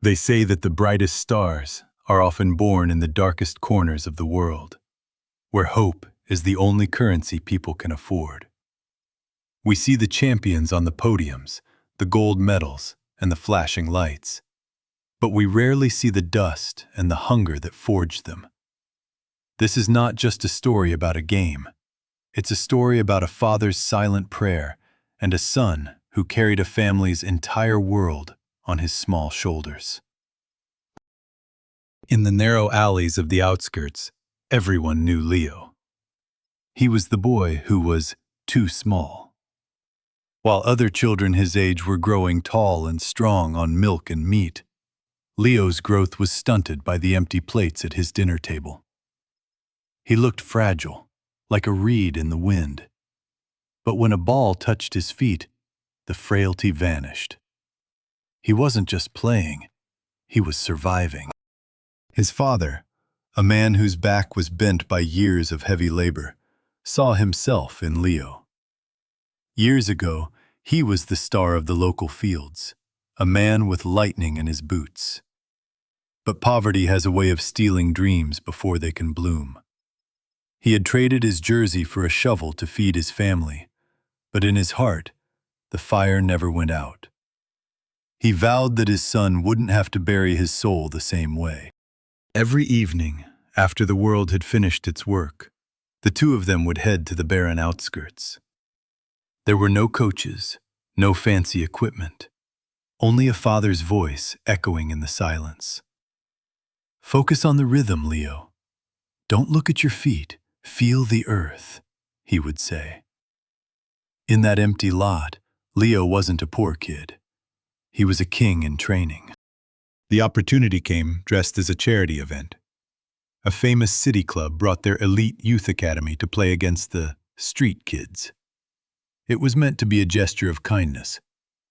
They say that the brightest stars are often born in the darkest corners of the world, where hope is the only currency people can afford. We see the champions on the podiums, the gold medals, and the flashing lights, but we rarely see the dust and the hunger that forged them. This is not just a story about a game. It's a story about a father's silent prayer and a son who carried a family's entire world on his small shoulders. In the narrow alleys of the outskirts, everyone knew Leo. He was the boy who was too small. While other children his age were growing tall and strong on milk and meat, Leo's growth was stunted by the empty plates at his dinner table. He looked fragile, like a reed in the wind. But when a ball touched his feet, the frailty vanished. He wasn't just playing, he was surviving. His father, a man whose back was bent by years of heavy labor, saw himself in Leo. Years ago, he was the star of the local fields, a man with lightning in his boots. But poverty has a way of stealing dreams before they can bloom. He had traded his jersey for a shovel to feed his family, but in his heart, the fire never went out. He vowed that his son wouldn't have to bury his soul the same way. Every evening, after the world had finished its work, the two of them would head to the barren outskirts. There were no coaches, no fancy equipment, only a father's voice echoing in the silence. "Focus on the rhythm, Leo. Don't look at your feet, feel the earth," he would say. In that empty lot, Leo wasn't a poor kid. He was a king in training. The opportunity came dressed as a charity event. A famous city club brought their elite youth academy to play against the street kids. It was meant to be a gesture of kindness,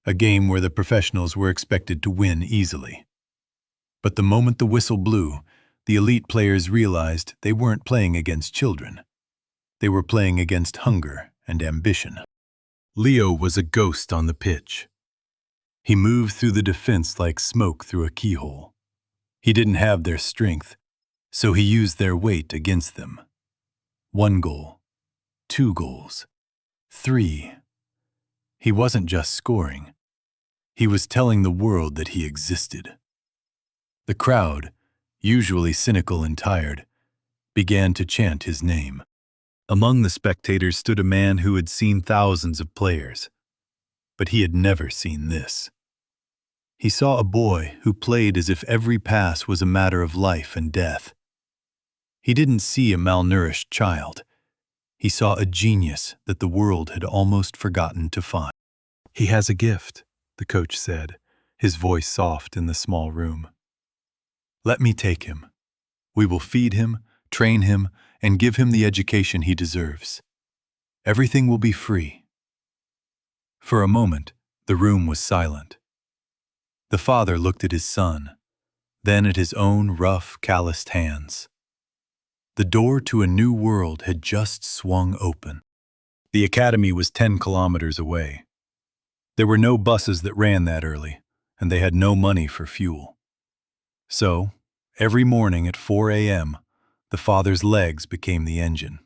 a game where the professionals were expected to win easily. But the moment the whistle blew, the elite players realized they weren't playing against children. They were playing against hunger and ambition. Leo was a ghost on the pitch. He moved through the defense like smoke through a keyhole. He didn't have their strength, so he used their weight against them. 1 goal, 2 goals, 3. He wasn't just scoring. He was telling the world that he existed. The crowd, usually cynical and tired, began to chant his name. Among the spectators stood a man who had seen thousands of players, but he had never seen this. He saw a boy who played as if every pass was a matter of life and death. He didn't see a malnourished child. He saw a genius that the world had almost forgotten to find. "He has a gift," the coach said, his voice soft in the small room. "Let me take him. We will feed him, train him, and give him the education he deserves. Everything will be free." For a moment, the room was silent. The father looked at his son, then at his own rough, calloused hands. The door to a new world had just swung open. The academy was 10 kilometers away. There were no buses that ran that early, and they had no money for fuel. So, every morning at 4 a.m., the father's legs became the engine.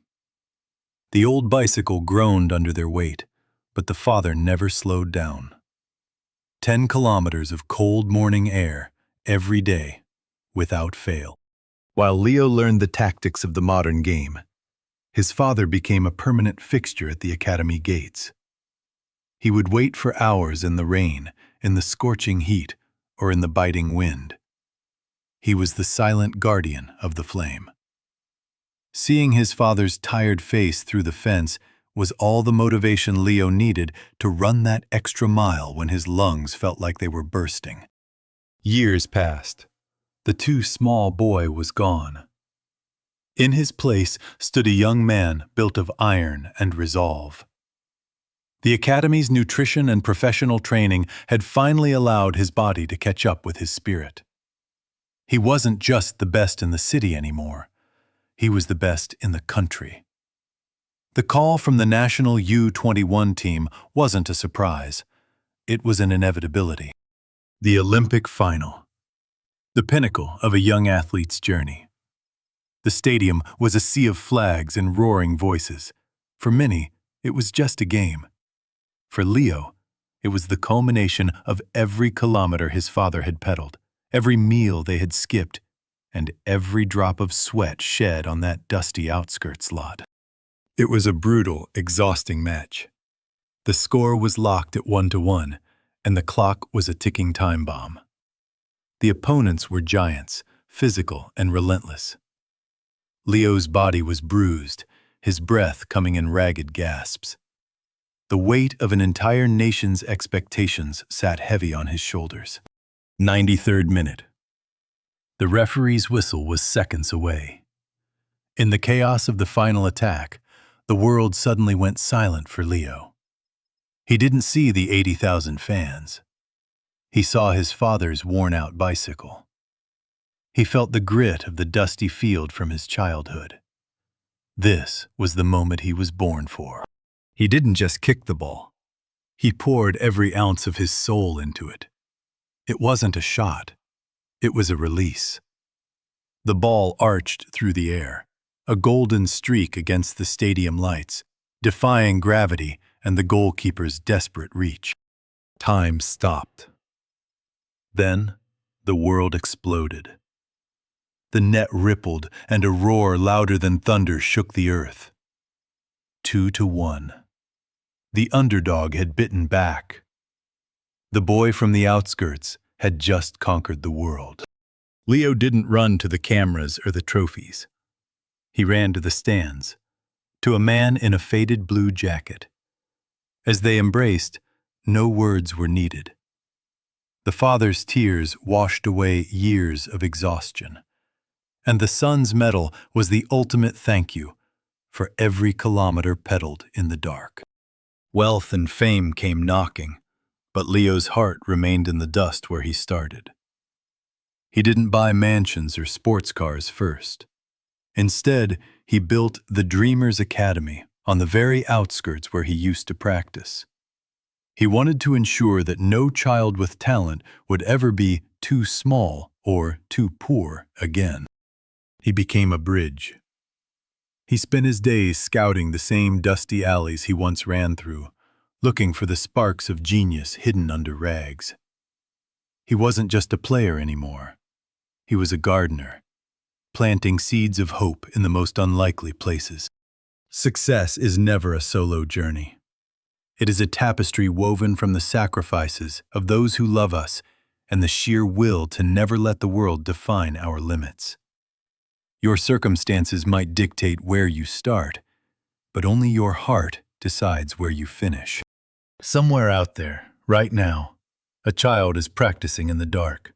The old bicycle groaned under their weight, but the father never slowed down. 10 kilometers of cold morning air every day, without fail. While Leo learned the tactics of the modern game, his father became a permanent fixture at the academy gates. He would wait for hours in the rain, in the scorching heat, or in the biting wind. He was the silent guardian of the flame. Seeing his father's tired face through the fence was all the motivation Leo needed to run that extra mile when his lungs felt like they were bursting. Years passed. The too small boy was gone. In his place stood a young man built of iron and resolve. The academy's nutrition and professional training had finally allowed his body to catch up with his spirit. He wasn't just the best in the city anymore. He was the best in the country. The call from the national U-21 team wasn't a surprise. It was an inevitability. The Olympic final. the pinnacle of a young athlete's journey. The stadium was a sea of flags and roaring voices. For many, it was just a game. For Leo, it was the culmination of every kilometer his father had pedaled, every meal they had skipped, and every drop of sweat shed on that dusty outskirts lot. It was a brutal, exhausting match. The score was locked at 1-1, and the clock was a ticking time bomb. The opponents were giants, physical and relentless. Leo's body was bruised, his breath coming in ragged gasps. The weight of an entire nation's expectations sat heavy on his shoulders. 93rd minute. The referee's whistle was seconds away. In the chaos of the final attack, the world suddenly went silent for Leo. He didn't see the 80,000 fans. He saw his father's worn-out bicycle. He felt the grit of the dusty field from his childhood. This was the moment he was born for. He didn't just kick the ball. He poured every ounce of his soul into it. It wasn't a shot. It was a release. The ball arched through the air, a golden streak against the stadium lights, defying gravity and the goalkeeper's desperate reach. Time stopped. Then, the world exploded. The net rippled, and a roar louder than thunder shook the earth. 2-1. The underdog had bitten back. The boy from the outskirts had just conquered the world. Leo didn't run to the cameras or the trophies. He ran to the stands, to a man in a faded blue jacket. As they embraced, no words were needed. The father's tears washed away years of exhaustion, and the son's medal was the ultimate thank you for every kilometer pedaled in the dark. Wealth and fame came knocking, but Leo's heart remained in the dust where he started. He didn't buy mansions or sports cars first. Instead, he built the Dreamers Academy on the very outskirts where he used to practice. He wanted to ensure that no child with talent would ever be too small or too poor again. He became a bridge. He spent his days scouting the same dusty alleys he once ran through, looking for the sparks of genius hidden under rags. He wasn't just a player anymore. He was a gardener, planting seeds of hope in the most unlikely places. Success is never a solo journey. It is a tapestry woven from the sacrifices of those who love us and the sheer will to never let the world define our limits. Your circumstances might dictate where you start, but only your heart decides where you finish. Somewhere out there, right now, a child is practicing in the dark,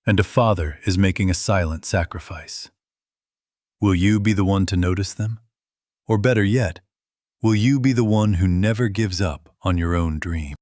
and a father is making a silent sacrifice. Will you be the one to notice them? Or better yet, will you be the one who never gives up on your own dream?